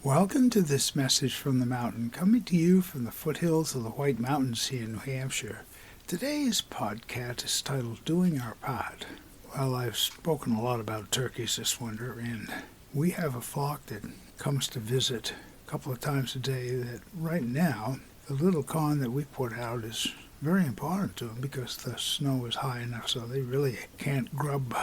Welcome to this message from the mountain, coming to you from the foothills of the White Mountains here in New Hampshire. Today's podcast is titled Doing Our Part. Well, I've spoken a lot about turkeys this winter, and we have a flock that comes to visit a couple of times a day that right now, the little con that we put out is very important to them because the snow is high enough so they really can't grub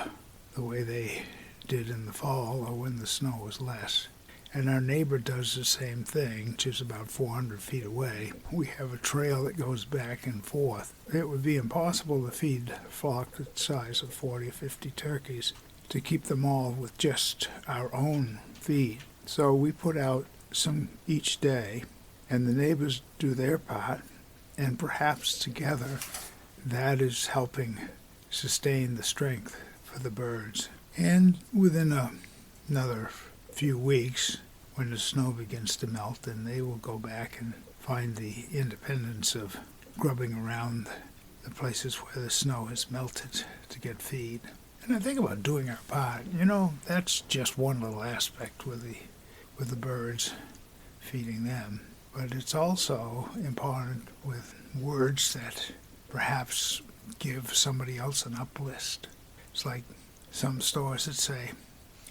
the way they did in the fall or when the snow was less. And our neighbor does the same thing, which is about 400 feet away. We have a trail that goes back and forth. It would be impossible to feed a flock the size of 40 or 50 turkeys to keep them all with just our own feed. So we put out some each day, and the neighbors do their part, and perhaps together that is helping sustain the strength for the birds. And within another few weeks, when the snow begins to melt, and they will go back and find the independence of grubbing around the places where the snow has melted to get feed. And I think about doing our part. That's just one little aspect with the birds, feeding them. But it's also important with words that perhaps give somebody else an uplift. It's like some stores that say,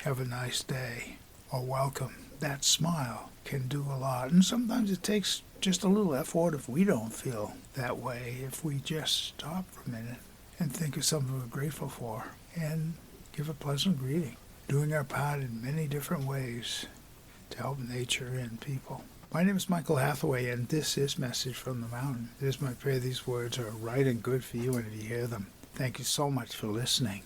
"Have a nice day," or "Welcome." That smile can do a lot. And sometimes it takes just a little effort if we don't feel that way, if we just stop for a minute and think of something we're grateful for and give a pleasant greeting. Doing our part in many different ways to help nature and people. My name is Michael Hathaway, and this is Message from the Mountain. It is my prayer these words are right and good for you when you hear them. Thank you so much for listening.